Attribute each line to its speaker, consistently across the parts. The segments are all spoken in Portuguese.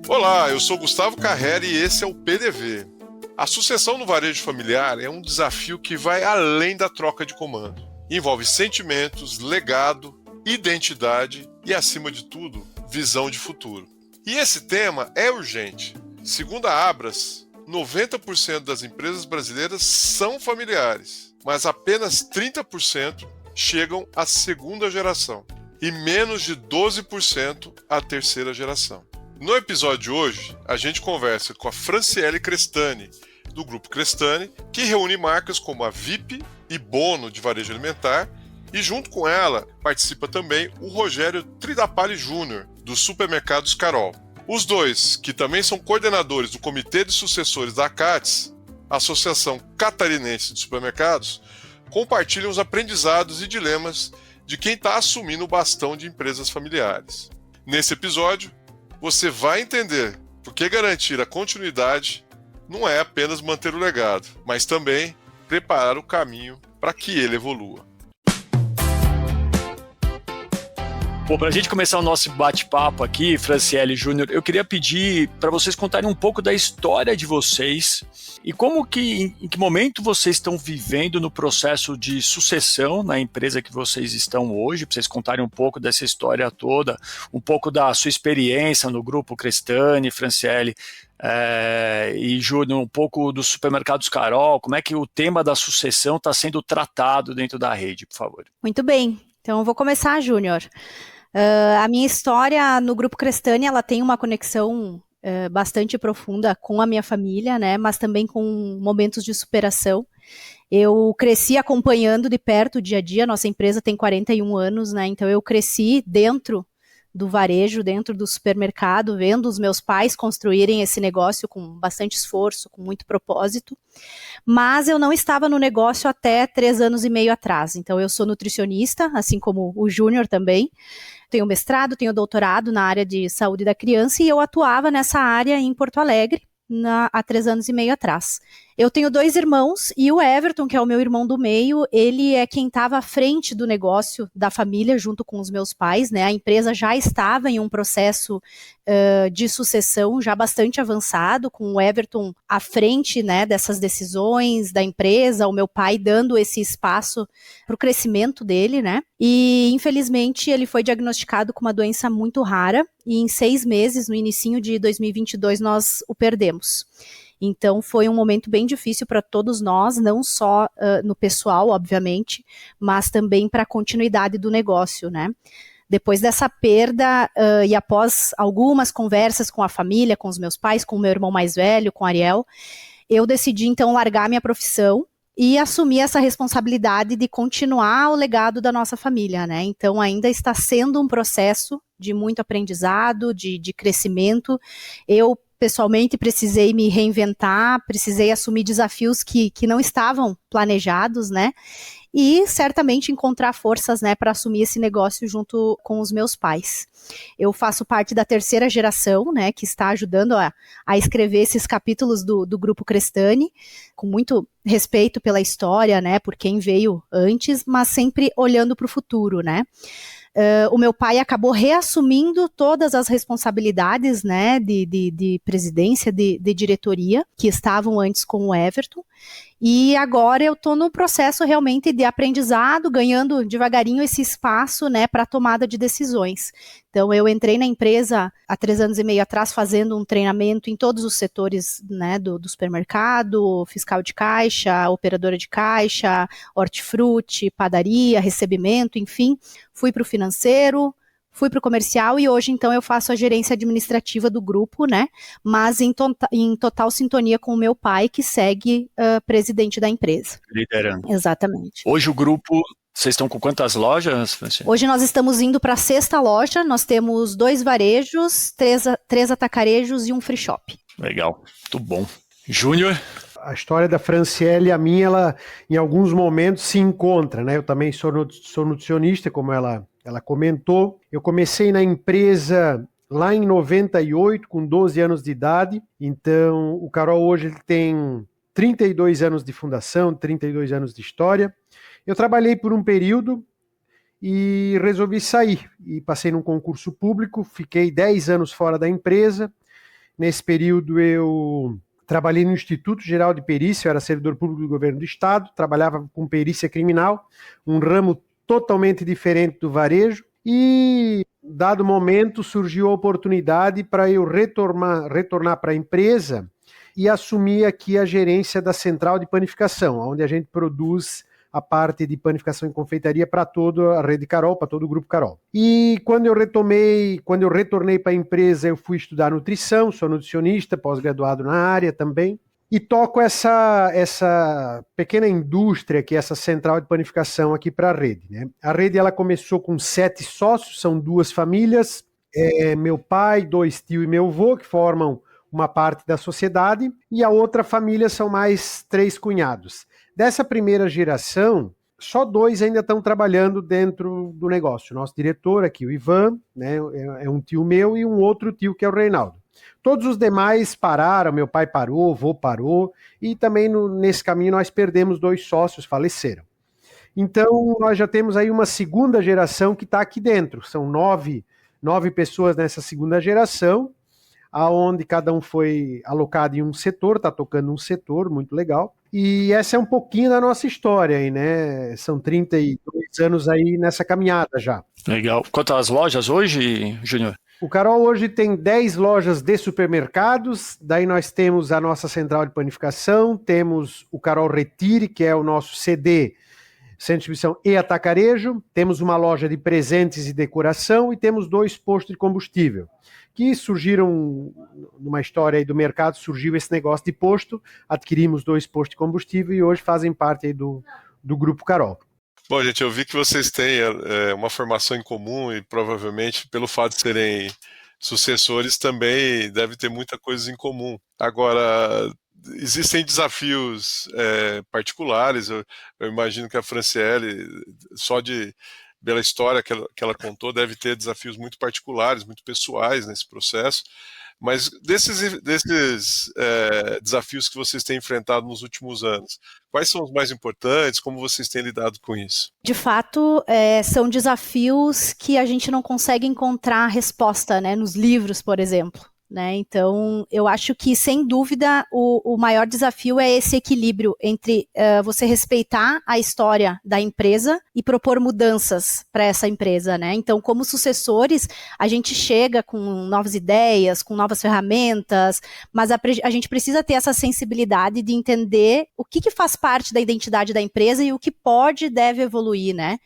Speaker 1: Olá, eu sou Gustavo Carrera e esse é o PDV. A sucessão no varejo familiar é um desafio que vai além da troca de comando. Envolve sentimentos, legado, identidade e, acima de tudo, visão de futuro. E esse tema é urgente. Segundo a Abras, 90% das empresas brasileiras são familiares, mas apenas 30% chegam à segunda geração e menos de 12% à terceira geração. No episódio de hoje, a gente conversa com a Franciele Crestani, do Grupo Crestani, que reúne marcas como a VIP e Bono de varejo alimentar, e junto com ela participa também o Rogério Tridapali Júnior, dos Supermercados Carol. Os dois, que também são coordenadores do Comitê de Sucessores da ACATS, Associação Catarinense de Supermercados, compartilham os aprendizados e dilemas de quem está assumindo o bastão de empresas familiares. Nesse episódio, você vai entender por que garantir a continuidade não é apenas manter o legado, mas também preparar o caminho para que ele evolua.
Speaker 2: Bom, para a gente começar o nosso bate-papo aqui, Franciele Júnior, eu queria pedir para vocês contarem um pouco da história de vocês e em que momento vocês estão vivendo no processo de sucessão na empresa que vocês estão hoje, para vocês contarem um pouco dessa história toda, um pouco da sua experiência no Grupo Crestani, Franciele, e Júnior, um pouco dos Supermercados Carol, como é que o tema da sucessão está sendo tratado dentro da rede, por favor.
Speaker 3: Muito bem, então eu vou começar, Júnior. A minha história no Grupo Crestani, ela tem uma conexão bastante profunda com a minha família, né, mas também com momentos de superação. Eu cresci acompanhando de perto o dia a dia, nossa empresa tem 41 anos, né, então eu cresci dentro do varejo, dentro do supermercado, vendo os meus pais construírem esse negócio com bastante esforço, com muito propósito, mas eu não estava no negócio até 3 anos e meio atrás, então eu sou nutricionista, assim como o Júnior também, tenho mestrado, tenho doutorado na área de saúde da criança e eu atuava nessa área em Porto Alegre há 3 anos e meio atrás. Eu tenho 2 irmãos e o Everton, que é o meu irmão do meio, ele é quem estava à frente do negócio da família junto com os meus pais, né? A empresa já estava em um processo de sucessão já bastante avançado, com o Everton à frente, né, dessas decisões da empresa, o meu pai dando esse espaço para o crescimento dele, né? E infelizmente ele foi diagnosticado com uma doença muito rara e em 6 meses, no inicinho de 2022, nós o perdemos. Então foi um momento bem difícil para todos nós, não só no pessoal, obviamente, mas também para a continuidade do negócio, né? Depois dessa perda e após algumas conversas com a família, com os meus pais, com o meu irmão mais velho, com o Ariel, eu decidi então largar minha profissão e assumir essa responsabilidade de continuar o legado da nossa família, né? Então ainda está sendo um processo de muito aprendizado, de crescimento. Eu pessoalmente precisei me reinventar, precisei assumir desafios que não estavam planejados, né? E certamente encontrar forças, né, para assumir esse negócio junto com os meus pais. Eu faço parte da 3ª geração, né, que está ajudando a escrever esses capítulos do Grupo Crestani, com muito respeito pela história, né, por quem veio antes, mas sempre olhando para o futuro, né. O meu pai acabou reassumindo todas as responsabilidades, né, de presidência, de diretoria, que estavam antes com o Everton, e agora eu estou no processo realmente de aprendizado, ganhando devagarinho esse espaço, né, para tomada de decisões. Então eu entrei na empresa há 3 anos e meio atrás fazendo um treinamento em todos os setores, né, do supermercado, fiscal de caixa, operadora de caixa, hortifruti, padaria, recebimento, enfim, fui para o financeiro, fui para o comercial e hoje, então, eu faço a gerência administrativa do grupo, né? Mas em total sintonia com o meu pai, que segue presidente da empresa.
Speaker 2: Liderando.
Speaker 3: Exatamente.
Speaker 2: Hoje o grupo, vocês estão com quantas lojas, Franciele?
Speaker 3: Hoje nós estamos indo para a 6ª loja, nós temos 2 varejos, 3 atacarejos e um free shop.
Speaker 2: Legal, muito bom. Júnior?
Speaker 4: A história da Franciele, a minha, ela em alguns momentos se encontra, né? Eu também sou nutricionista, como ela comentou. Eu comecei na empresa lá em 98, com 12 anos de idade. Então, o Carol hoje ele tem 32 anos de fundação, 32 anos de história. Eu trabalhei por um período e resolvi sair. E passei num concurso público, fiquei 10 anos fora da empresa. Nesse período eu trabalhei no Instituto Geral de Perícia, eu era servidor público do governo do estado, trabalhava com perícia criminal, um ramo totalmente diferente do varejo, e dado momento surgiu a oportunidade para eu retornar para a empresa e assumir aqui a gerência da central de panificação, onde a gente produz a parte de panificação e confeitaria para toda a rede Carol, para todo o grupo Carol. E quando eu retornei para a empresa, eu fui estudar nutrição, sou nutricionista, pós-graduado na área também, e toco essa pequena indústria, que é essa central de panificação aqui para a rede, né? A rede ela começou com 7 sócios, são 2 famílias, meu pai, 2 tios e meu avô, que formam uma parte da sociedade, e a outra família são mais 3 cunhados. Dessa primeira geração, só 2 ainda estão trabalhando dentro do negócio. Nosso diretor aqui, o Ivan, né, é um tio meu, e um outro tio que é o Reinaldo. Todos os demais pararam, meu pai parou, o avô parou, e também nesse caminho nós perdemos 2 sócios, faleceram. Então nós já temos aí uma segunda geração que está aqui dentro. São 9 pessoas nessa segunda geração, aonde cada um foi alocado em um setor, está tocando um setor, muito legal. E essa é um pouquinho da nossa história aí, né? São 32 anos aí nessa caminhada já.
Speaker 2: Legal. Quantas lojas hoje, Júnior?
Speaker 4: O Carol hoje tem 10 lojas de supermercados, daí nós temos a nossa central de panificação, temos o Carol Retire, que é o nosso CD, Centro de Distribuição e Atacarejo, temos uma loja de presentes e decoração e temos 2 postos de combustível, que surgiram numa história aí do mercado, surgiu esse negócio de posto, adquirimos 2 postos de combustível e hoje fazem parte aí do Grupo Carol.
Speaker 1: Bom, gente, eu vi que vocês têm uma formação em comum e provavelmente, pelo fato de serem sucessores, também deve ter muita coisa em comum. Agora, existem desafios particulares, eu imagino que a Franciele, pela história que ela contou, deve ter desafios muito particulares, muito pessoais nesse processo, mas desses desafios que vocês têm enfrentado nos últimos anos, quais são os mais importantes? Como vocês têm lidado com isso?
Speaker 3: De fato, são desafios que a gente não consegue encontrar resposta, né, nos livros, por exemplo. Né? Então, eu acho que, sem dúvida, o maior desafio é esse equilíbrio entre você respeitar a história da empresa e propor mudanças para essa empresa. Né? Então, como sucessores, a gente chega com novas ideias, com novas ferramentas, mas a gente precisa ter essa sensibilidade de entender o que faz parte da identidade da empresa e o que pode e deve evoluir, né?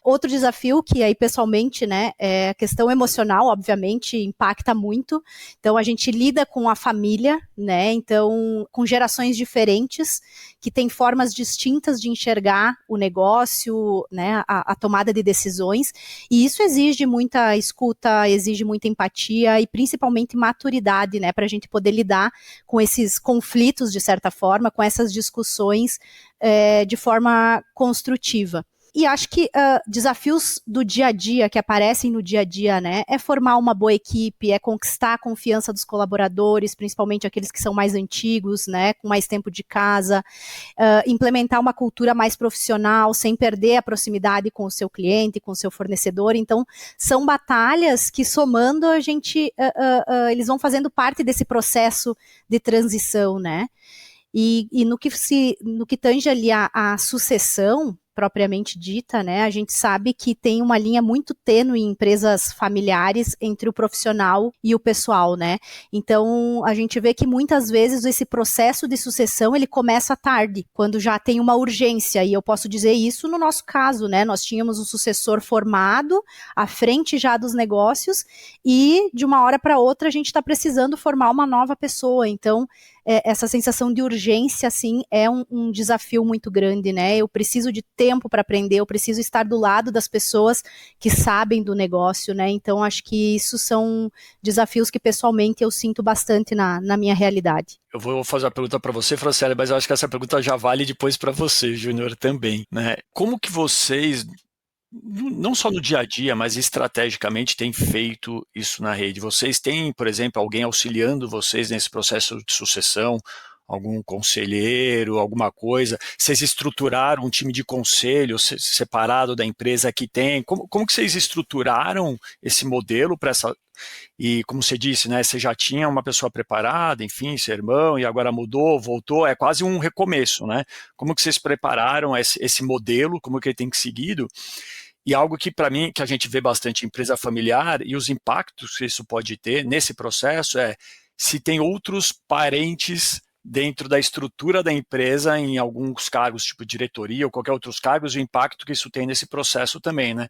Speaker 3: Outro desafio que aí pessoalmente, né, é a questão emocional, obviamente, impacta muito. Então a gente lida com a família, né, então com gerações diferentes que têm formas distintas de enxergar o negócio, né, a tomada de decisões, e isso exige muita escuta, exige muita empatia e principalmente maturidade, né, para a gente poder lidar com esses conflitos de certa forma, com essas discussões de forma construtiva. E acho que desafios do dia a dia, que aparecem no dia a dia, né, é formar uma boa equipe, é conquistar a confiança dos colaboradores, principalmente aqueles que são mais antigos, né, com mais tempo de casa, implementar uma cultura mais profissional, sem perder a proximidade com o seu cliente, com o seu fornecedor. Então, são batalhas que, somando, a gente, eles vão fazendo parte desse processo de transição, né. E no que tange ali a sucessão, propriamente dita, né, a gente sabe que tem uma linha muito tênue em empresas familiares entre o profissional e o pessoal, né, então a gente vê que muitas vezes esse processo de sucessão, ele começa tarde, quando já tem uma urgência, e eu posso dizer isso no nosso caso, né, nós tínhamos um sucessor formado, à frente já dos negócios, e de uma hora para outra a gente está precisando formar uma nova pessoa, então essa sensação de urgência, assim, é um desafio muito grande, né? Eu preciso de tempo para aprender, eu preciso estar do lado das pessoas que sabem do negócio, né? Então, acho que isso são desafios que, pessoalmente, eu sinto bastante na minha realidade.
Speaker 2: Eu vou fazer uma pergunta para você, Franciele, mas eu acho que essa pergunta já vale depois para você, Júnior, também, né? Como que vocês, não só no dia a dia, mas estrategicamente, têm feito isso na rede? Vocês têm, por exemplo, alguém auxiliando vocês nesse processo de sucessão? algum conselheiro, alguma coisa? Vocês estruturaram um time de conselho separado da empresa que tem? Como que vocês estruturaram esse modelo para essa... E como você disse, né, você já tinha uma pessoa preparada, enfim, seu irmão, e agora mudou, voltou, é quase um recomeço, né? Como que vocês prepararam esse modelo, como que ele tem que ser seguido? E algo que, para mim, que a gente vê bastante em empresa familiar e os impactos que isso pode ter nesse processo é se tem outros parentes dentro da estrutura da empresa em alguns cargos, tipo diretoria ou qualquer outros cargos, o impacto que isso tem nesse processo também, né?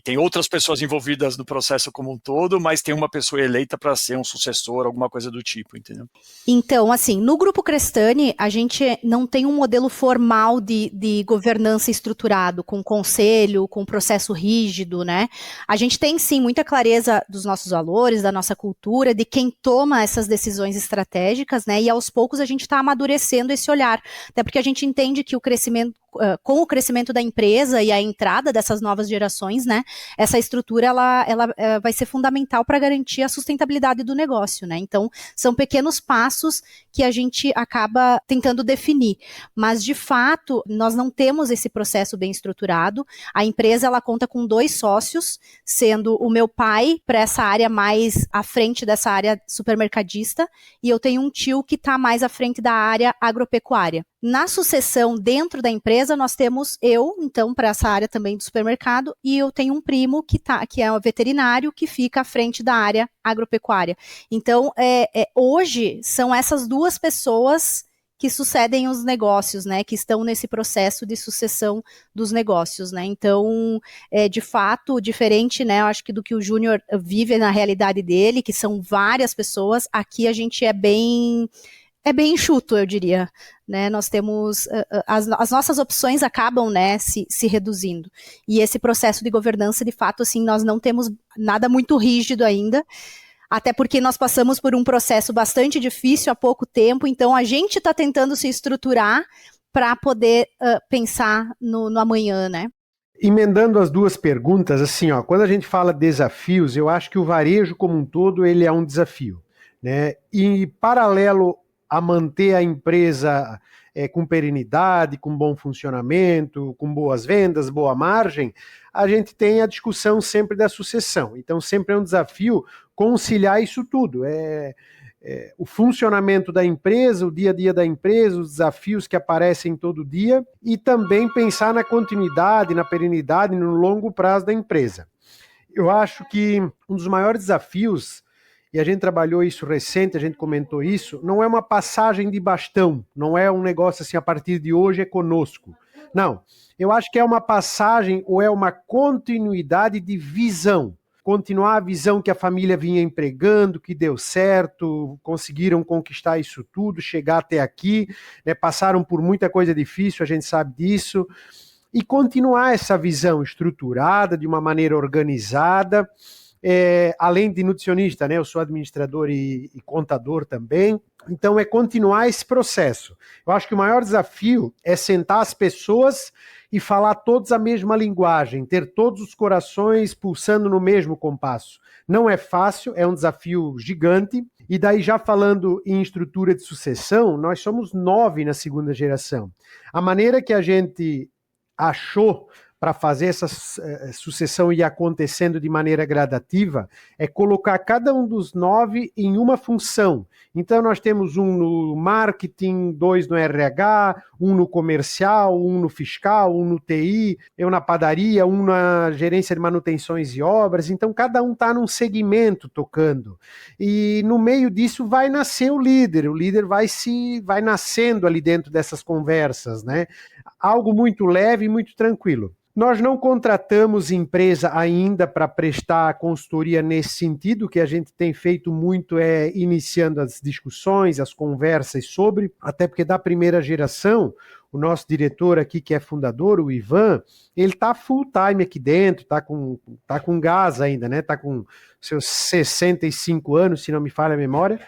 Speaker 2: Tem outras pessoas envolvidas no processo como um todo, mas tem uma pessoa eleita para ser um sucessor, alguma coisa do tipo, entendeu?
Speaker 3: Então, assim, no Grupo Crestani, a gente não tem um modelo formal de governança estruturado, com conselho, com processo rígido, né? A gente tem, sim, muita clareza dos nossos valores, da nossa cultura, de quem toma essas decisões estratégicas, né? E aos poucos a gente está amadurecendo esse olhar, até porque a gente entende que o crescimento, com o crescimento da empresa e a entrada dessas novas gerações, né, essa estrutura ela vai ser fundamental para garantir a sustentabilidade do negócio, né? Então, são pequenos passos que a gente acaba tentando definir, mas de fato nós não temos esse processo bem estruturado. A empresa ela conta com 2 sócios, sendo o meu pai para essa área mais à frente dessa área supermercadista, e eu tenho um tio que está mais à frente da área agropecuária. Na sucessão dentro da empresa, nós temos eu, então, para essa área também do supermercado, e eu tenho um primo que é o veterinário, que fica à frente da área agropecuária. Então, hoje, são essas 2 pessoas que sucedem os negócios, né, que estão nesse processo de sucessão dos negócios, né? Então, de fato, diferente, né, eu acho que do que o Júnior vive na realidade dele, que são várias pessoas, aqui a gente é bem enxuto, eu diria, né? Nós temos, as nossas opções acabam, né, se reduzindo. E esse processo de governança, de fato, assim, nós não temos nada muito rígido ainda, até porque nós passamos por um processo bastante difícil há pouco tempo, então a gente está tentando se estruturar para poder pensar no amanhã, né?
Speaker 4: Emendando as 2 perguntas, assim, ó, quando a gente fala desafios, eu acho que o varejo como um todo, ele é um desafio, né? E paralelo a manter a empresa com perenidade, com bom funcionamento, com boas vendas, boa margem, a gente tem a discussão sempre da sucessão. Então, sempre é um desafio conciliar isso tudo. O funcionamento da empresa, o dia a dia da empresa, os desafios que aparecem todo dia e também pensar na continuidade, na perenidade, no longo prazo da empresa. Eu acho que um dos maiores desafios, e a gente trabalhou isso recente, a gente comentou isso, não é uma passagem de bastão, não é um negócio assim, a partir de hoje é conosco. Não, eu acho que é uma passagem ou é uma continuidade de visão. Continuar a visão que a família vinha empregando, que deu certo, conseguiram conquistar isso tudo, chegar até aqui, né, passaram por muita coisa difícil, a gente sabe disso, e continuar essa visão estruturada, de uma maneira organizada. Além de nutricionista, né, eu sou administrador e contador também, então é continuar esse processo. Eu acho que o maior desafio é sentar as pessoas e falar todos a mesma linguagem, ter todos os corações pulsando no mesmo compasso. Não é fácil, é um desafio gigante, e daí já falando em estrutura de sucessão, nós somos 9 na segunda geração. A maneira que a gente achou para fazer essa sucessão ir acontecendo de maneira gradativa, é colocar cada um dos 9 em uma função. Então, nós temos um no marketing, 2 no RH, um no comercial, um no fiscal, um no TI, eu na padaria, um na gerência de manutenções e obras. Então, cada um está num segmento tocando. E no meio disso vai nascer o líder vai nascendo ali dentro dessas conversas, né? Algo muito leve e muito tranquilo. Nós não contratamos empresa ainda para prestar consultoria nesse sentido. O que a gente tem feito muito é iniciando as discussões, as conversas sobre, até porque da primeira geração, o nosso diretor aqui, que é fundador, o Ivan, ele está full time aqui dentro, tá com gás ainda, né? Está com seus 65 anos, se não me falha a memória.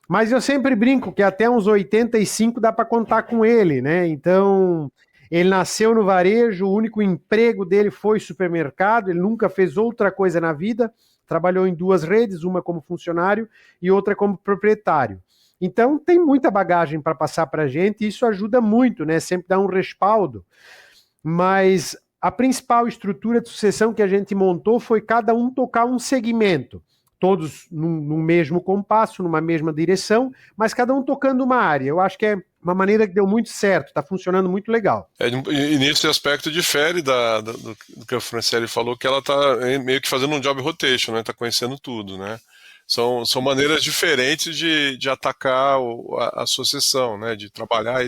Speaker 4: Mas eu sempre brinco que até uns 85 dá para contar com ele, né? Então, ele nasceu no varejo, o único emprego dele foi supermercado, ele nunca fez outra coisa na vida, trabalhou em 2 redes, uma como funcionário e outra como proprietário. Então, tem muita bagagem para passar para a gente e isso ajuda muito, né? Sempre dá um respaldo. Mas a principal estrutura de sucessão que a gente montou foi cada um tocar um segmento. Todos num mesmo compasso, numa mesma direção, mas cada um tocando uma área. Eu acho que é uma maneira que deu muito certo, está funcionando muito legal.
Speaker 1: E nesse aspecto difere do que a Franciele falou, que ela está meio que fazendo um job rotation, né? Está conhecendo tudo, né? São maneiras diferentes de atacar a sucessão, né? De trabalhar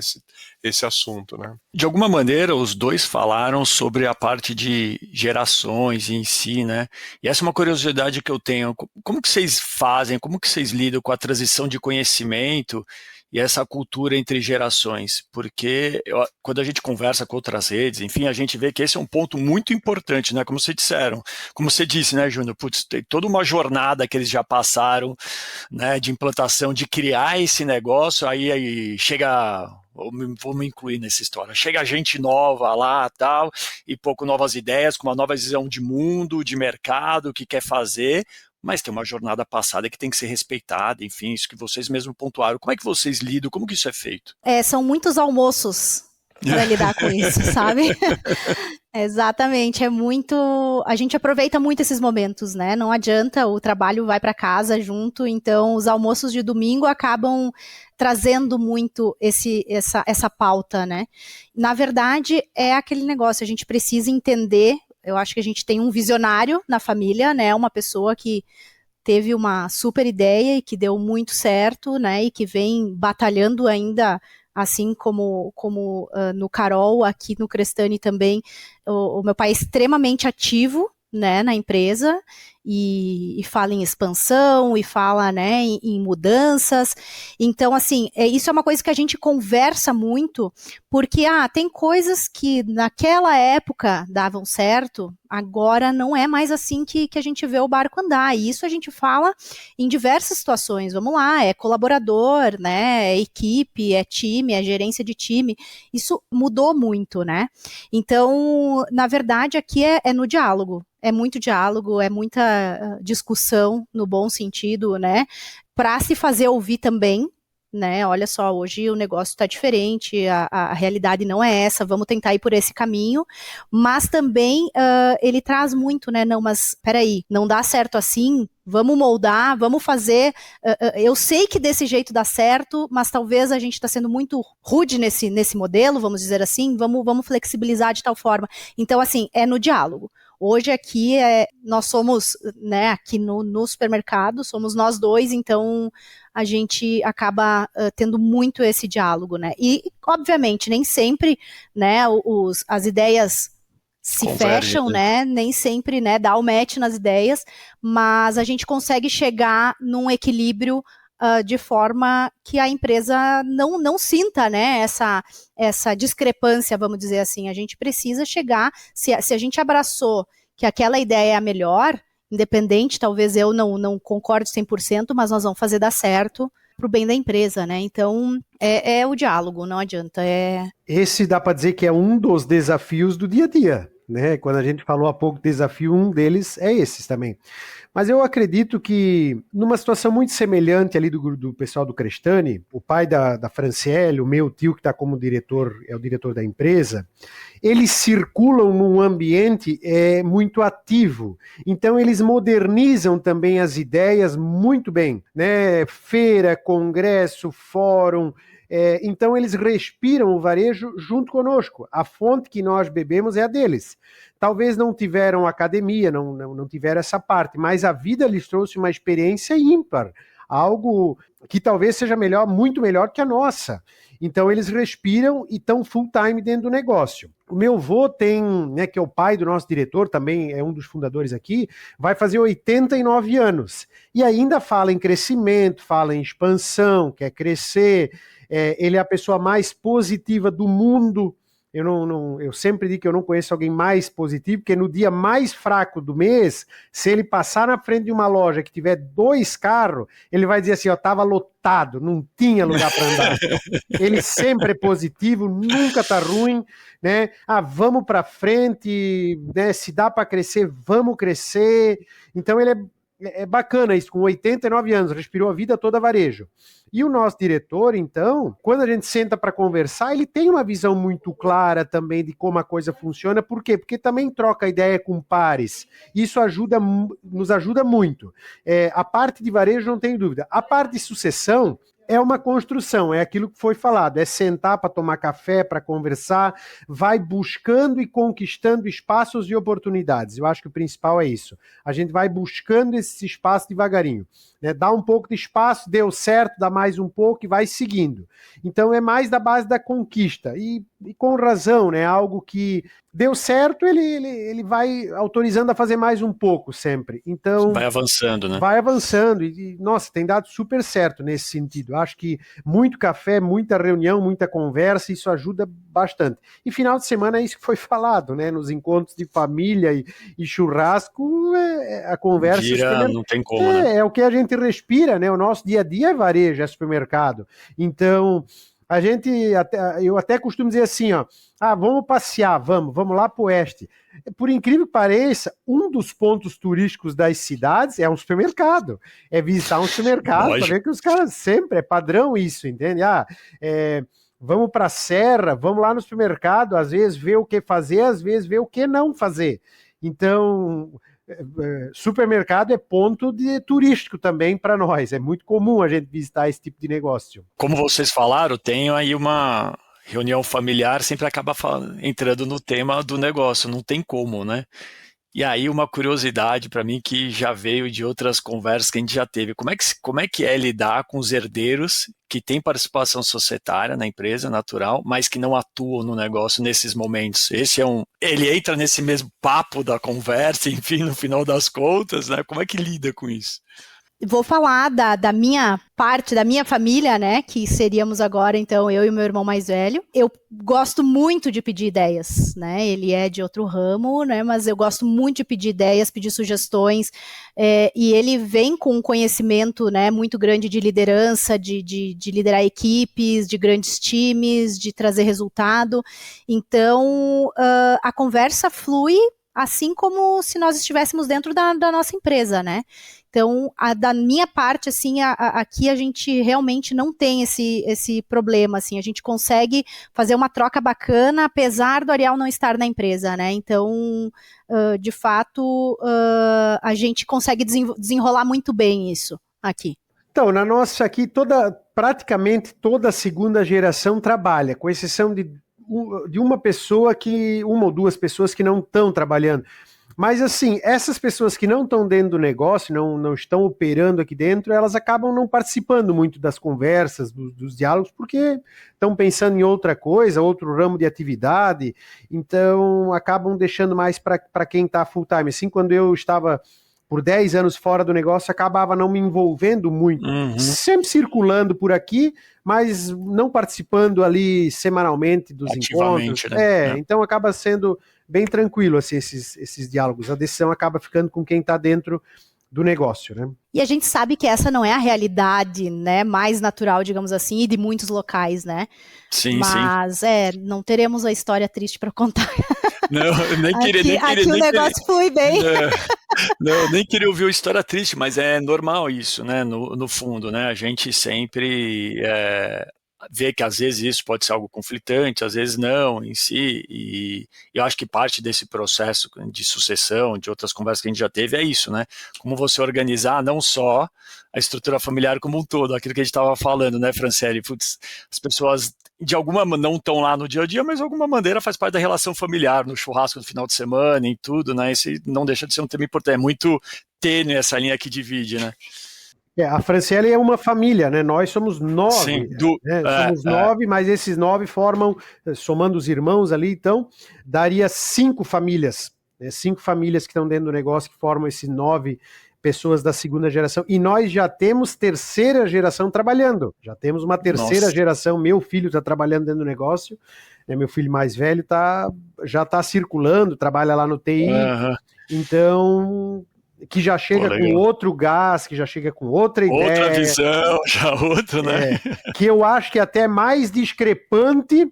Speaker 1: esse assunto, né?
Speaker 2: De alguma maneira, os dois falaram sobre a parte de gerações em si, né? E essa é uma curiosidade que eu tenho. Como que vocês fazem, como que vocês lidam com a transição de conhecimento e essa cultura entre gerações? Porque quando a gente conversa com outras redes, enfim, a gente vê que esse é um ponto muito importante, né? Como vocês disseram, como você disse, né, Júnior? Putz, tem toda uma jornada que eles já passaram, né, de implantação, de criar esse negócio, aí chega... Vou me incluir nessa história. Chega gente nova lá, tal, e pouco novas ideias, com uma nova visão de mundo, de mercado, que quer fazer, mas tem uma jornada passada que tem que ser respeitada, enfim, isso que vocês mesmos pontuaram. Como é que vocês lidam? Como que isso é feito?
Speaker 3: São muitos almoços para lidar com isso, sabe? Exatamente, a gente aproveita muito esses momentos, né? Não adianta, o trabalho vai para casa junto, então os almoços de domingo acabam trazendo muito essa pauta, né? Na verdade, é aquele negócio, a gente precisa entender, eu acho que a gente tem um visionário na família, né? Uma pessoa que teve uma super ideia e que deu muito certo, né? E que vem batalhando ainda, assim como no Carol, aqui no Crestani também, o meu pai é extremamente ativo, né, na empresa, e fala em expansão, e fala, né, em mudanças. Então, assim, isso é uma coisa que a gente conversa muito, porque, tem coisas que naquela época davam certo, agora não é mais assim que a gente vê o barco andar, e isso a gente fala em diversas situações. Vamos lá, é colaborador, né, é equipe, é time, é gerência de time, isso mudou muito, né? Então, na verdade, aqui é no diálogo. É muito diálogo, é muita discussão no bom sentido, né? Para se fazer ouvir também, né? Olha só, hoje o negócio está diferente, a realidade não é essa, vamos tentar ir por esse caminho, mas também ele traz muito, né? Não, mas peraí, não dá certo assim, vamos moldar, vamos fazer, eu sei que desse jeito dá certo, mas talvez a gente está sendo muito rude nesse modelo, vamos dizer assim, vamos flexibilizar de tal forma. Então, assim, é no diálogo. Hoje aqui nós somos, né, aqui no supermercado, somos nós dois, então a gente acaba tendo muito esse diálogo, né? E, obviamente, nem sempre, né, as ideias se fecham, né? Nem sempre, né, dá o match nas ideias, mas a gente consegue chegar num equilíbrio de forma que a empresa não sinta, né, essa discrepância, vamos dizer assim. A gente precisa chegar, se a gente abraçou que aquela ideia é a melhor, independente, talvez eu não concorde 100%, mas nós vamos fazer dar certo para o bem da empresa, né? Então, é o diálogo, não adianta.
Speaker 4: Esse dá para dizer que é um dos desafios do dia a dia, né? Quando a gente falou há pouco desafio, um deles é esses também. Mas eu acredito que, numa situação muito semelhante ali do pessoal do Crestani, o pai da Franciele, o meu tio que está como diretor, é o diretor da empresa, eles circulam num ambiente muito ativo. Então, eles modernizam também as ideias muito bem, né? Feira, congresso, fórum. Então eles respiram o varejo junto conosco. A fonte que nós bebemos é a deles. Talvez não tiveram academia, não tiveram essa parte, mas a vida lhes trouxe uma experiência ímpar, algo que talvez seja muito melhor que a nossa. Então eles respiram e estão full time dentro do negócio. O meu avô tem, né, que é o pai do nosso diretor, também é um dos fundadores aqui, vai fazer 89 anos. E ainda fala em crescimento, fala em expansão, quer crescer. Ele é a pessoa mais positiva do mundo. Eu sempre digo que eu não conheço alguém mais positivo, porque no dia mais fraco do mês, se ele passar na frente de uma loja que tiver 2 carros, ele vai dizer assim, estava lotado, não tinha lugar para andar. Ele sempre é positivo, nunca tá ruim, né? Vamos para frente, né? Se dá para crescer, vamos crescer. Então ele é bacana isso, com 89 anos, respirou a vida toda varejo. E o nosso diretor, então, quando a gente senta para conversar, ele tem uma visão muito clara também de como a coisa funciona. Por quê? Porque também troca ideia com pares. Isso nos ajuda muito. A parte de varejo, não tenho dúvida. A parte de sucessão é uma construção, é aquilo que foi falado, é sentar para tomar café, para conversar, vai buscando e conquistando espaços e oportunidades. Eu acho que o principal é isso. A gente vai buscando esse espaço devagarinho. Né? Dá um pouco de espaço, deu certo, dá mais um pouco e vai seguindo. Então é mais da base da conquista. E com razão, né? Algo que deu certo, ele vai autorizando a fazer mais um pouco sempre. Então
Speaker 2: vai avançando, né?
Speaker 4: Vai avançando e, nossa, tem dado super certo nesse sentido. Eu acho que muito café, muita reunião, muita conversa, isso ajuda bastante. E final de semana é isso que foi falado, né? Nos encontros de família e churrasco, a conversa...
Speaker 2: Gira, não tem como, né?
Speaker 4: É o que a gente respira, né? O nosso dia a dia é varejo, é supermercado. Então... eu até costumo dizer assim, ó, vamos passear, vamos lá para o oeste. Por incrível que pareça, um dos pontos turísticos das cidades é um supermercado. É visitar um supermercado, para ver que os caras sempre, é padrão isso, entende? Vamos para a serra, vamos lá no supermercado, às vezes ver o que fazer, às vezes ver o que não fazer. Então... supermercado é ponto turístico também para nós. É muito comum a gente visitar esse tipo de negócio.
Speaker 2: Como vocês falaram, tenho aí uma reunião familiar, sempre acaba entrando no tema do negócio, não tem como, né? E aí uma curiosidade para mim que já veio de outras conversas que a gente já teve. Como é que é lidar com os herdeiros que têm participação societária na empresa, natural, mas que não atuam no negócio nesses momentos? Ele entra nesse mesmo papo da conversa, enfim, no final das contas, né? Como é que lida com isso?
Speaker 3: Vou falar da minha parte, da minha família, né, que seríamos agora, então, eu e meu irmão mais velho. Eu gosto muito de pedir ideias, né, ele é de outro ramo, né, mas eu gosto muito de pedir ideias, pedir sugestões, e ele vem com um conhecimento, né, muito grande de liderança, de liderar equipes, de grandes times, de trazer resultado. Então, a conversa flui assim como se nós estivéssemos dentro da nossa empresa, né? Então, da minha parte, assim, aqui a gente realmente não tem esse problema, assim, a gente consegue fazer uma troca bacana, apesar do Ariel não estar na empresa, né? Então, de fato, a gente consegue desenrolar muito bem isso aqui.
Speaker 4: Então, na nossa aqui, praticamente toda a segunda geração trabalha, com exceção de uma ou duas pessoas que não estão trabalhando. Mas, assim, essas pessoas que não estão dentro do negócio, não estão operando aqui dentro, elas acabam não participando muito das conversas, dos diálogos, porque estão pensando em outra coisa, outro ramo de atividade, então acabam deixando mais para quem está full time. Assim, quando eu estava por 10 anos fora do negócio, acabava não me envolvendo muito, sempre circulando por aqui, mas não participando ali semanalmente dos encontros. Né? Então acaba sendo bem tranquilo assim, esses diálogos. A decisão acaba ficando com quem está dentro do negócio, né?
Speaker 3: E a gente sabe que essa não é a realidade, né, mais natural, digamos assim, e de muitos locais, né?
Speaker 2: Sim,
Speaker 3: mas não teremos a história triste para contar.
Speaker 2: Não, nem queria.
Speaker 3: Aqui o negócio flui bem.
Speaker 2: Não, nem queria ouvir uma história triste, mas é normal isso, né? No fundo, né? A gente sempre vê que às vezes isso pode ser algo conflitante, às vezes não em si, e eu acho que parte desse processo de sucessão, de outras conversas que a gente já teve, é isso, né? Como você organizar não só a estrutura familiar como um todo, aquilo que a gente estava falando, né, Franciele? Putz, as pessoas de alguma maneira não estão lá no dia a dia, mas de alguma maneira faz parte da relação familiar, no churrasco do final de semana, em tudo, né? Esse não deixa de ser um tema importante, é muito tênue essa linha que divide, né?
Speaker 4: A Franciele é uma família, né? Nós somos 9.
Speaker 2: Sim,
Speaker 4: né? Somos 9, mas esses 9 formam, somando os irmãos ali, então, daria 5 famílias. Né? 5 famílias que estão dentro do negócio, que formam esses 9 pessoas da segunda geração. E nós já temos terceira geração trabalhando. Já temos uma terceira geração. Meu filho está trabalhando dentro do negócio. Né? Meu filho mais velho já está circulando, trabalha lá no TI. Então... que já chega com outro gás, que já chega com outra ideia.
Speaker 2: Outra visão, já outra, né?
Speaker 4: Que eu acho que é até mais discrepante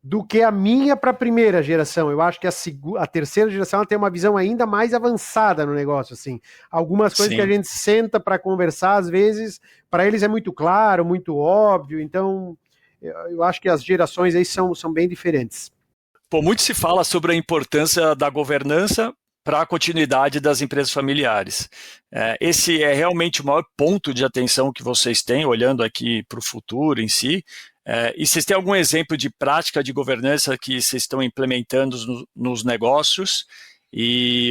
Speaker 4: do que a minha para a primeira geração. Eu acho que a terceira geração ela tem uma visão ainda mais avançada no negócio, assim. Algumas coisas
Speaker 2: Sim.
Speaker 4: que a gente senta para conversar, às vezes, para eles é muito claro, muito óbvio, então eu acho que as gerações aí são bem diferentes.
Speaker 2: Pô, muito se fala sobre a importância da governança para a continuidade das empresas familiares. Esse é realmente o maior ponto de atenção que vocês têm, olhando aqui para o futuro em si. E vocês têm algum exemplo de prática de governança que vocês estão implementando nos negócios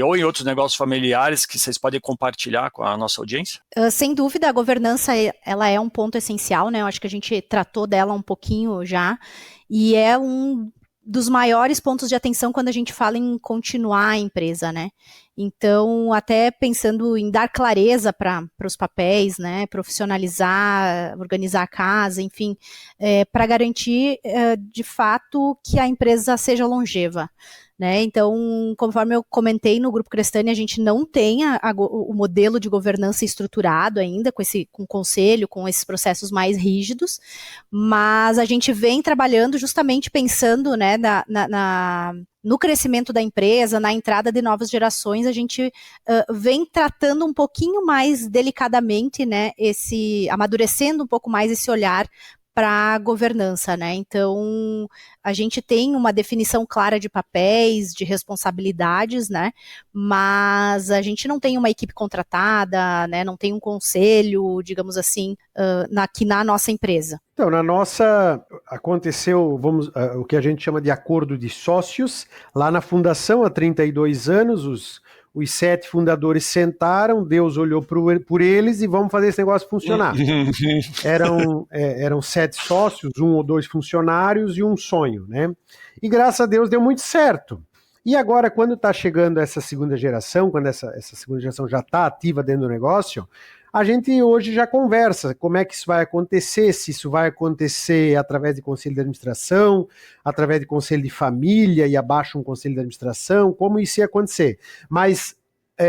Speaker 2: ou em outros negócios familiares que vocês podem compartilhar com a nossa audiência?
Speaker 3: Sem dúvida, a governança ela é um ponto essencial, né? Eu acho que a gente tratou dela um pouquinho já, e é um dos maiores pontos de atenção quando a gente fala em continuar a empresa, né? Então, até pensando em dar clareza para os papéis, né? Profissionalizar, organizar a casa, enfim, para garantir, de fato, que a empresa seja longeva. Né? Então, conforme eu comentei no Grupo Crestani, a gente não tem o modelo de governança estruturado ainda, com conselho, com esses processos mais rígidos, mas a gente vem trabalhando justamente pensando, né, no crescimento da empresa, na entrada de novas gerações, a gente vem tratando um pouquinho mais delicadamente, né, amadurecendo um pouco mais esse olhar para a governança, né? Então, a gente tem uma definição clara de papéis, de responsabilidades, né? Mas a gente não tem uma equipe contratada, né? Não tem um conselho, digamos assim, aqui na nossa empresa.
Speaker 4: Então, na nossa, aconteceu, o que a gente chama de acordo de sócios, lá na fundação, há 32 anos, os 7 fundadores sentaram, Deus olhou por eles e vamos fazer esse negócio funcionar. Eram 7 sócios, 1 ou 2 funcionários e um sonho, né? E graças a Deus deu muito certo. E agora, quando está chegando essa segunda geração, quando essa segunda geração já está ativa dentro do negócio, a gente hoje já conversa como é que isso vai acontecer, se isso vai acontecer através de conselho de administração, através de conselho de família e abaixo um conselho de administração, como isso ia acontecer. Mas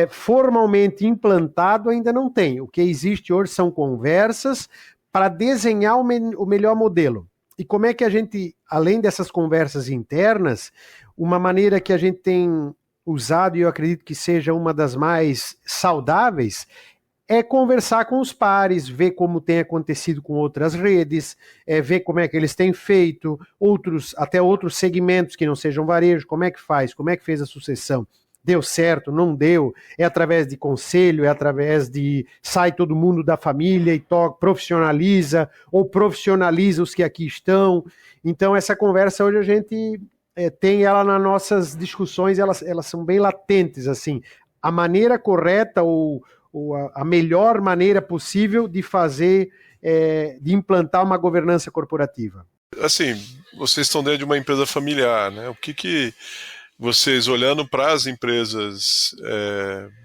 Speaker 4: formalmente implantado ainda não tem. O que existe hoje são conversas para desenhar o melhor modelo. E como é que a gente, além dessas conversas internas, uma maneira que a gente tem usado, e eu acredito que seja uma das mais saudáveis, é conversar com os pares, ver como tem acontecido com outras redes, ver como é que eles têm feito, até outros segmentos que não sejam varejo, como é que faz, como é que fez a sucessão. Deu certo, não deu, é através de conselho, é através de sai todo mundo da família e profissionaliza, ou profissionaliza os que aqui estão. Então essa conversa hoje a gente tem ela nas nossas discussões, elas são bem latentes, assim, a maneira correta ou a melhor maneira possível de fazer, de implantar uma governança corporativa.
Speaker 1: Assim, vocês estão dentro de uma empresa familiar, né? O que vocês, olhando para as empresas,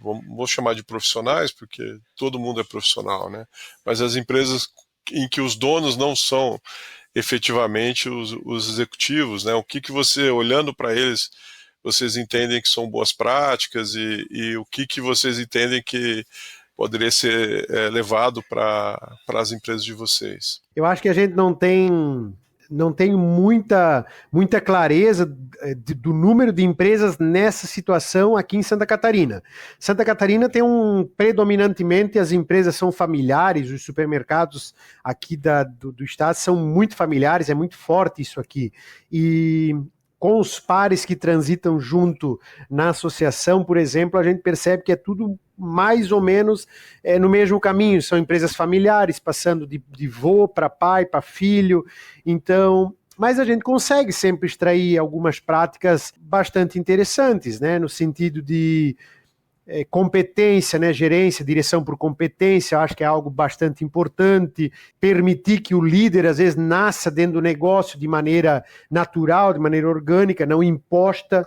Speaker 1: vou chamar de profissionais, porque todo mundo é profissional, né? Mas as empresas em que os donos não são efetivamente os executivos, né? O que você, olhando para eles, vocês entendem que são boas práticas e o que vocês entendem que poderia ser levado para as empresas de vocês?
Speaker 4: Eu acho que a gente não tem muita clareza do número de empresas nessa situação aqui em Santa Catarina. Santa Catarina tem predominantemente as empresas são familiares, os supermercados aqui do estado são muito familiares, é muito forte isso aqui. E com os pares que transitam junto na associação, por exemplo, a gente percebe que é tudo mais ou menos no mesmo caminho. São empresas familiares, passando de vô para pai, para filho. Então, mas a gente consegue sempre extrair algumas práticas bastante interessantes, né? No sentido de competência, né, gerência, direção por competência, eu acho que é algo bastante importante, permitir que o líder às vezes nasça dentro do negócio de maneira natural, de maneira orgânica, não imposta.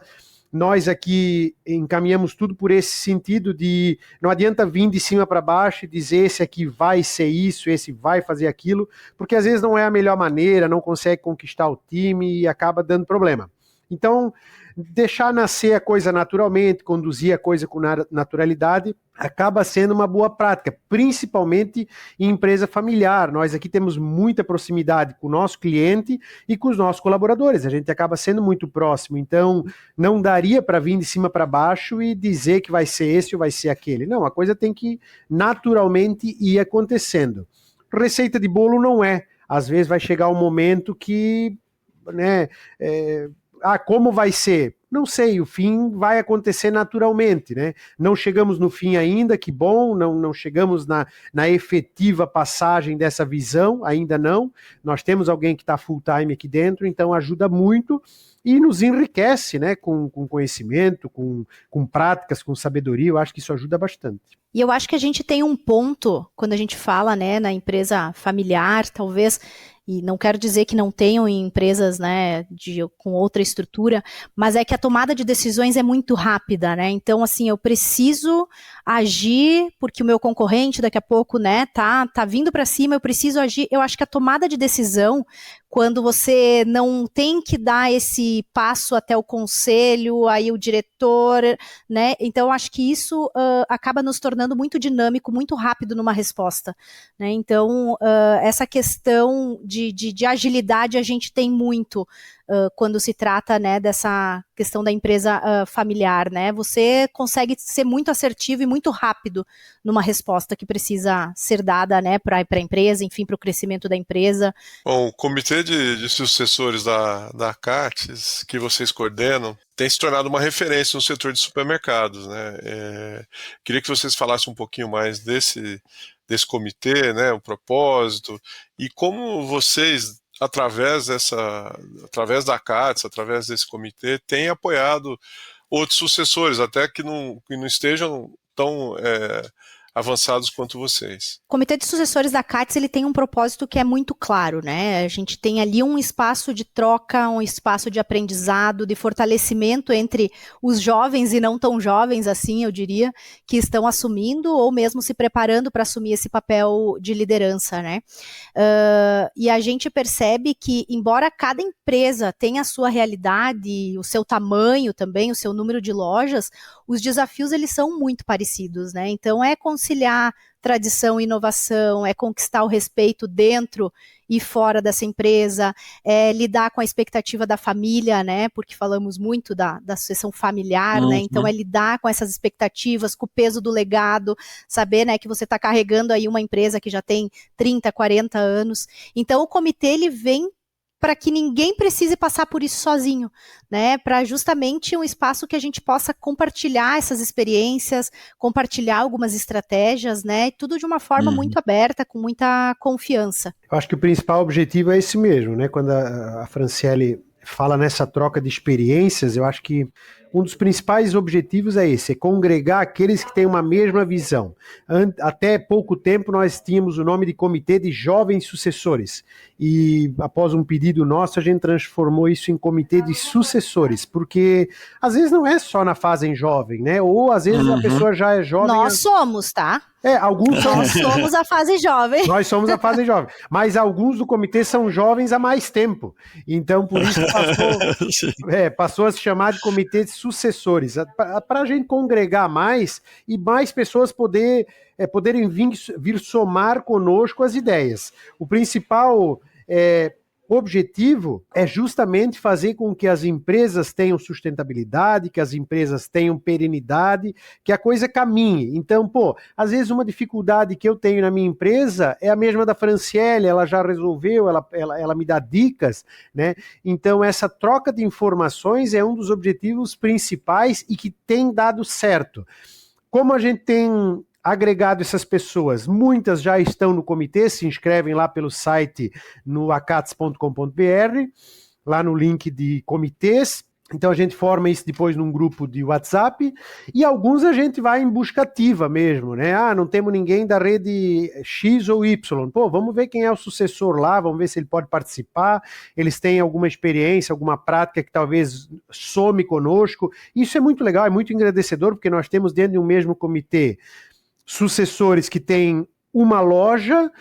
Speaker 4: Nós aqui encaminhamos tudo por esse sentido de não adianta vir de cima para baixo e dizer esse aqui vai ser isso, esse vai fazer aquilo, porque às vezes não é a melhor maneira, não consegue conquistar o time e acaba dando problema. Então, deixar nascer a coisa naturalmente, conduzir a coisa com naturalidade, acaba sendo uma boa prática, principalmente em empresa familiar. Nós aqui temos muita proximidade com o nosso cliente e com os nossos colaboradores. A gente acaba sendo muito próximo. Então, não daria para vir de cima para baixo e dizer que vai ser esse ou vai ser aquele. Não, a coisa tem que naturalmente ir acontecendo. Receita de bolo não é. Às vezes vai chegar um momento que, né, como vai ser? Não sei, o fim vai acontecer naturalmente, né? Não chegamos no fim ainda, que bom, não chegamos na efetiva passagem dessa visão, ainda não. Nós temos alguém que está full time aqui dentro, então ajuda muito e nos enriquece, né? Com conhecimento, com práticas, com sabedoria, eu acho que isso ajuda bastante.
Speaker 3: E eu acho que a gente tem um ponto, quando a gente fala, né, na empresa familiar, talvez, e não quero dizer que não tenham em empresas, né, com outra estrutura, mas é que a tomada de decisões é muito rápida, né? Então, assim, eu preciso agir porque o meu concorrente daqui a pouco, né, tá vindo para cima, eu preciso agir. Eu acho que a tomada de decisão, quando você não tem que dar esse passo até o conselho, aí o diretor, né? Então, eu acho que isso acaba nos tornando muito dinâmico, muito rápido numa resposta, né? Então, essa questão de agilidade a gente tem muito quando se trata, né, dessa questão da empresa familiar, né? Você consegue ser muito assertivo e muito rápido numa resposta que precisa ser dada, né, para a empresa, enfim, para o crescimento da empresa.
Speaker 1: Bom, o comitê de sucessores da CATES, que vocês coordenam, tem se tornado uma referência no setor de supermercados, né? Queria que vocês falassem um pouquinho mais desse comitê, né, o propósito, e como vocês, através da CATES, através desse comitê, têm apoiado outros sucessores, até que não estejam tão avançados quanto vocês.
Speaker 3: O Comitê de Sucessores da CATES, ele tem um propósito que é muito claro, né? A gente tem ali um espaço de troca, um espaço de aprendizado, de fortalecimento entre os jovens e não tão jovens, assim, eu diria, que estão assumindo ou mesmo se preparando para assumir esse papel de liderança, né? E a gente percebe que, embora cada empresa tenha a sua realidade, o seu tamanho também, o seu número de lojas, os desafios, eles são muito parecidos, né? Então, é conciliar tradição e inovação, é conquistar o respeito dentro e fora dessa empresa, é lidar com a expectativa da família, né? Porque falamos muito da sucessão familiar, né? Então, é lidar com essas expectativas, com o peso do legado, saber, né, que você está carregando aí uma empresa que já tem 30, 40 anos. Então, o comitê, ele vem para que ninguém precise passar por isso sozinho, né? Para justamente um espaço que a gente possa compartilhar essas experiências, compartilhar algumas estratégias, né? Tudo de uma forma muito aberta, com muita confiança.
Speaker 4: Eu acho que o principal objetivo é esse mesmo, né? Quando a Franciele fala nessa troca de experiências, eu acho que um dos principais objetivos é esse, é congregar aqueles que têm uma mesma visão. Até pouco tempo nós tínhamos o nome de Comitê de Jovens Sucessores e após um pedido nosso a gente transformou isso em Comitê de Sucessores, porque às vezes não é só na fase jovem, né? Ou às vezes a pessoa já é jovem...
Speaker 3: Nós somos, tá?
Speaker 4: Alguns são...
Speaker 3: Nós somos a fase jovem.
Speaker 4: Nós somos a fase jovem. Mas alguns do comitê são jovens há mais tempo. Então, por isso passou a se chamar de Comitê de Sucessores. Para a gente congregar mais e mais pessoas poderem vir somar conosco as ideias. O principal objetivo é justamente fazer com que as empresas tenham sustentabilidade, que as empresas tenham perenidade, que a coisa caminhe. Então, às vezes uma dificuldade que eu tenho na minha empresa é a mesma da Franciele, ela já resolveu, ela me dá dicas, né? Então, essa troca de informações é um dos objetivos principais e que tem dado certo. Como a gente tem agregado essas pessoas, muitas já estão no comitê, se inscrevem lá pelo site no acates.com.br, lá no link de comitês. Então a gente forma isso depois num grupo de WhatsApp e alguns a gente vai em busca ativa mesmo, né? Não temos ninguém da rede X ou Y. Vamos ver quem é o sucessor lá, vamos ver se ele pode participar, eles têm alguma experiência, alguma prática que talvez some conosco. Isso é muito legal, é muito engrandecedor, porque nós temos dentro de um mesmo comitê sucessores que têm uma loja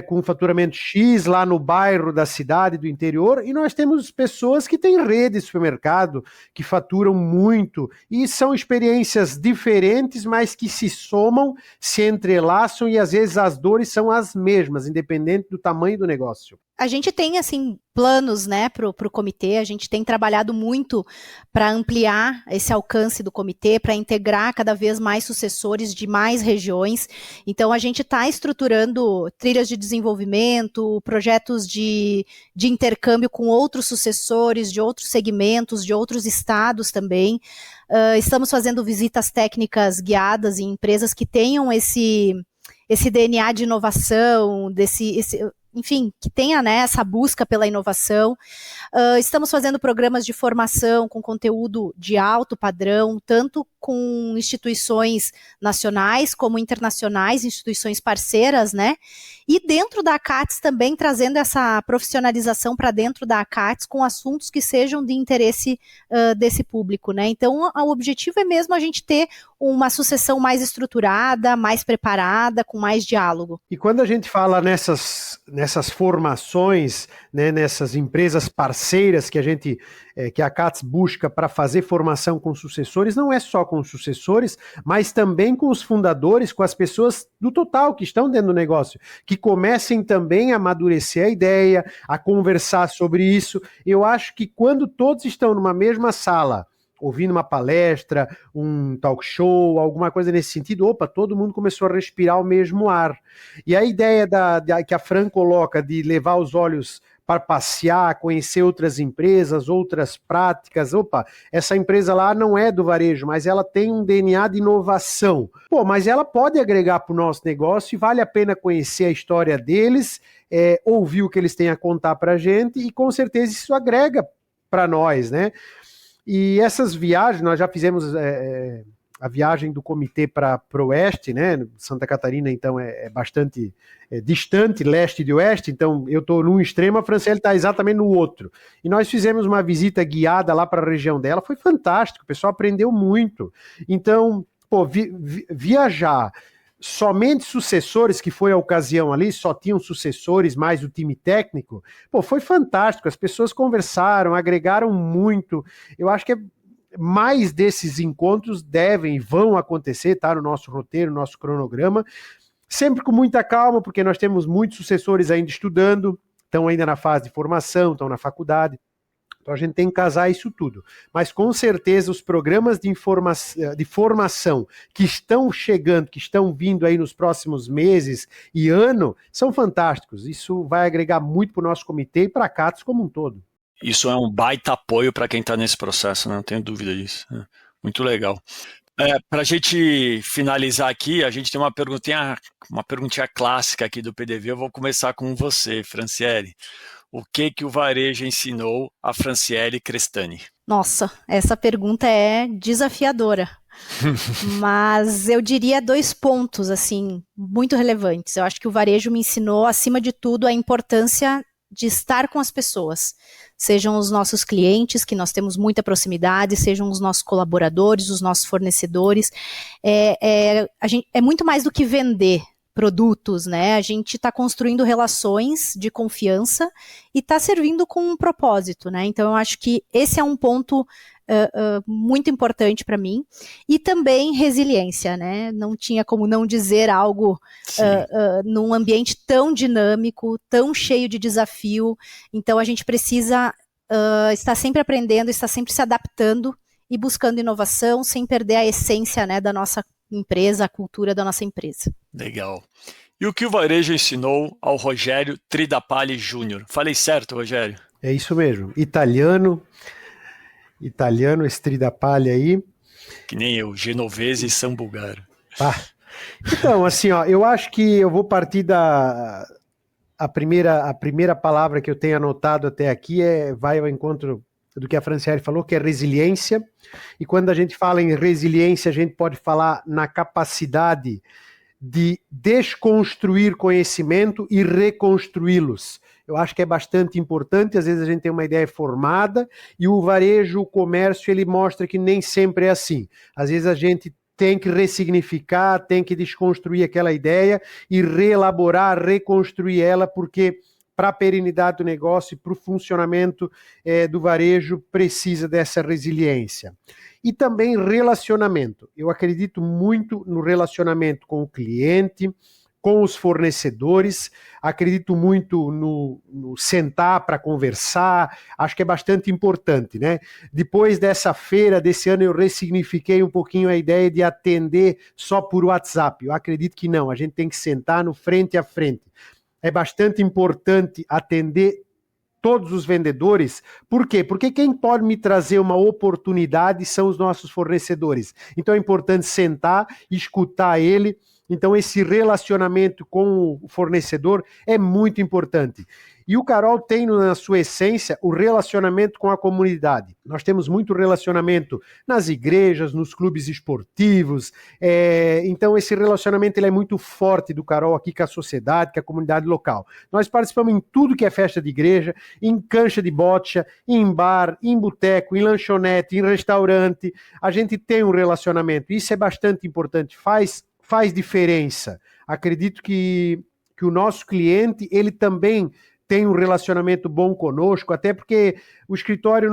Speaker 4: com um faturamento X lá no bairro da cidade, do interior, e nós temos pessoas que têm rede de supermercado, que faturam muito, e são experiências diferentes, mas que se somam, se entrelaçam, e às vezes as dores são as mesmas, independente do tamanho do negócio.
Speaker 3: A gente tem, assim, planos, né, para o comitê, a gente tem trabalhado muito para ampliar esse alcance do comitê, para integrar cada vez mais sucessores de mais regiões. Então, a gente está estruturando trilhas de desenvolvimento, projetos de intercâmbio com outros sucessores, de outros segmentos, de outros estados também. Estamos fazendo visitas técnicas guiadas em empresas que tenham esse DNA de inovação, enfim, que tenha, né, essa busca pela inovação. Estamos fazendo programas de formação com conteúdo de alto padrão, tanto com instituições nacionais como internacionais, instituições parceiras, né? E dentro da ACATS também trazendo essa profissionalização para dentro da ACATS com assuntos que sejam de interesse desse público, né? Então, o objetivo é mesmo a gente ter uma sucessão mais estruturada, mais preparada, com mais diálogo.
Speaker 4: E quando a gente fala nessas formações, né, nessas empresas parceiras que a ACATS busca para fazer formação com sucessores, não é só com os sucessores, mas também com os fundadores, com as pessoas do total que estão dentro do negócio, que comecem também a amadurecer a ideia, a conversar sobre isso. Eu acho que quando todos estão numa mesma sala, ouvindo uma palestra, um talk show, alguma coisa nesse sentido, todo mundo começou a respirar o mesmo ar. E a ideia que a Fran coloca de levar os olhos para passear, conhecer outras empresas, outras práticas, essa empresa lá não é do varejo, mas ela tem um DNA de inovação. Mas ela pode agregar para o nosso negócio e vale a pena conhecer a história deles, ouvir o que eles têm a contar para a gente e com certeza isso agrega para nós, né? E essas viagens, nós já fizemos a viagem do comitê para o oeste, né? Santa Catarina, então, é bastante distante, leste de oeste, então eu estou num extremo, a Franciele está exatamente no outro. E nós fizemos uma visita guiada lá para a região dela, foi fantástico, o pessoal aprendeu muito. Então, viajar somente sucessores, que foi a ocasião ali, só tinham sucessores mais o time técnico, foi fantástico, as pessoas conversaram, agregaram muito. Eu acho que mais desses encontros devem e vão acontecer, tá no nosso roteiro, no nosso cronograma, sempre com muita calma, porque nós temos muitos sucessores ainda estudando, estão ainda na fase de formação, estão na faculdade. Então a gente tem que casar isso tudo. Mas com certeza os programas de formação que estão chegando, que estão vindo aí nos próximos meses e ano, são fantásticos. Isso vai agregar muito para o nosso comitê e para a CATS como um todo.
Speaker 2: Isso é um baita apoio para quem está nesse processo, não tenho dúvida disso. Muito legal. Para a gente finalizar aqui, a gente tem uma perguntinha clássica aqui do PDV. Eu vou começar com você, Franciele. O que o varejo ensinou a Franciele Crestani?
Speaker 3: Nossa, essa pergunta é desafiadora. Mas eu diria 2 pontos, assim, muito relevantes. Eu acho que o varejo me ensinou, acima de tudo, a importância de estar com as pessoas. Sejam os nossos clientes, que nós temos muita proximidade, sejam os nossos colaboradores, os nossos fornecedores. É muito mais do que vender produtos, né? A gente está construindo relações de confiança e está servindo com um propósito, né? Então eu acho que esse é um ponto muito importante para mim. E também resiliência, né? Não tinha como não dizer algo num ambiente tão dinâmico, tão cheio de desafio. Então a gente precisa estar sempre aprendendo, estar sempre se adaptando e buscando inovação sem perder a essência, né, da nossa empresa, a cultura da nossa empresa.
Speaker 2: Legal. E o que o varejo ensinou ao Rogério Tridapalli Júnior? Falei certo, Rogério?
Speaker 4: É isso mesmo. Italiano, esse Tridapalli aí.
Speaker 2: Que nem eu, genovese e sambugar.
Speaker 4: Então, assim, eu acho que eu vou partir a primeira palavra que eu tenho anotado até aqui vai ao encontro do que a Franciele falou, que é resiliência. E quando a gente fala em resiliência, a gente pode falar na capacidade de desconstruir conhecimento e reconstruí-los. Eu acho que é bastante importante. Às vezes a gente tem uma ideia formada e o varejo, o comércio, ele mostra que nem sempre é assim. Às vezes a gente tem que ressignificar, tem que desconstruir aquela ideia e reelaborar, reconstruir ela, porque para a perenidade do negócio e para o funcionamento do varejo precisa dessa resiliência. E também relacionamento. Eu acredito muito no relacionamento com o cliente, com os fornecedores, acredito muito no sentar para conversar, acho que é bastante importante, né? Depois dessa feira, desse ano, eu ressignifiquei um pouquinho a ideia de atender só por WhatsApp. Eu acredito que não, a gente tem que sentar no frente a frente. É bastante importante atender todos os vendedores. Por quê? Porque quem pode me trazer uma oportunidade são os nossos fornecedores. Então é importante sentar, escutar ele. Então esse relacionamento com o fornecedor é muito importante. E o Carol tem na sua essência o relacionamento com a comunidade. Nós temos muito relacionamento nas igrejas, nos clubes esportivos. Então esse relacionamento ele é muito forte do Carol aqui com a sociedade, com a comunidade local. Nós participamos em tudo que é festa de igreja, em cancha de bocha, em bar, em boteco, em lanchonete, em restaurante. A gente tem um relacionamento. Isso é bastante importante, faz diferença. Acredito que o nosso cliente, ele também tem um relacionamento bom conosco, até porque o escritório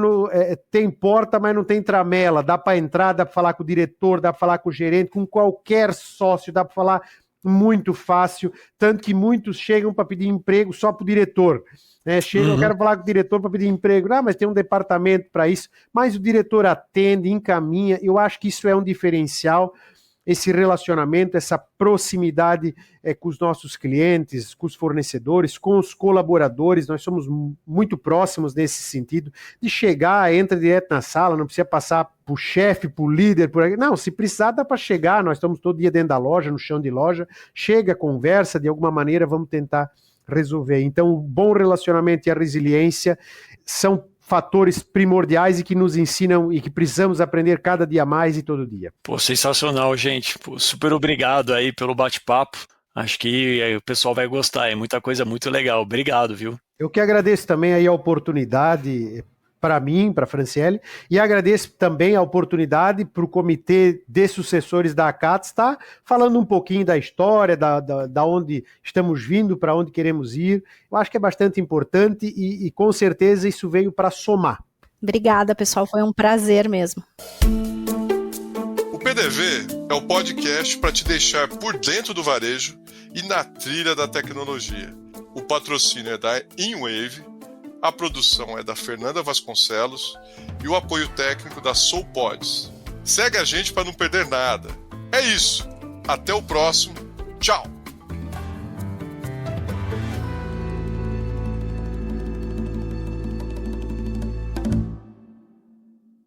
Speaker 4: tem porta, mas não tem tramela, dá para entrar, dá para falar com o diretor, dá para falar com o gerente, com qualquer sócio, dá para falar muito fácil, tanto que muitos chegam para pedir emprego só para o diretor. Eu quero falar com o diretor para pedir emprego, mas tem um departamento para isso, mas o diretor atende, encaminha, eu acho que isso é um diferencial, esse relacionamento, essa proximidade com os nossos clientes, com os fornecedores, com os colaboradores, nós somos muito próximos nesse sentido, de chegar, entra direto na sala, não precisa passar para o chefe, para o líder, por aí. Não, se precisar dá para chegar, nós estamos todo dia dentro da loja, no chão de loja, chega, conversa, de alguma maneira vamos tentar resolver. Então o bom relacionamento e a resiliência são fatores primordiais e que nos ensinam e que precisamos aprender cada dia mais e todo dia.
Speaker 2: Pô, sensacional, gente. Pô, super obrigado aí pelo bate-papo. Acho que o pessoal vai gostar, é muita coisa muito legal. Obrigado, viu?
Speaker 4: Eu que agradeço também aí a oportunidade para mim, para a Franciele, e agradeço também a oportunidade para o Comitê de Sucessores da ACATS estar falando um pouquinho da história, da onde estamos vindo, para onde queremos ir. Eu acho que é bastante importante e com certeza isso veio para somar.
Speaker 3: Obrigada, pessoal, foi um prazer mesmo.
Speaker 1: O PDV é o podcast para te deixar por dentro do varejo e na trilha da tecnologia. O patrocínio é da InWave, a produção é da Fernanda Vasconcelos e o apoio técnico da SoulPods. Segue a gente para não perder nada. É isso. Até o próximo. Tchau.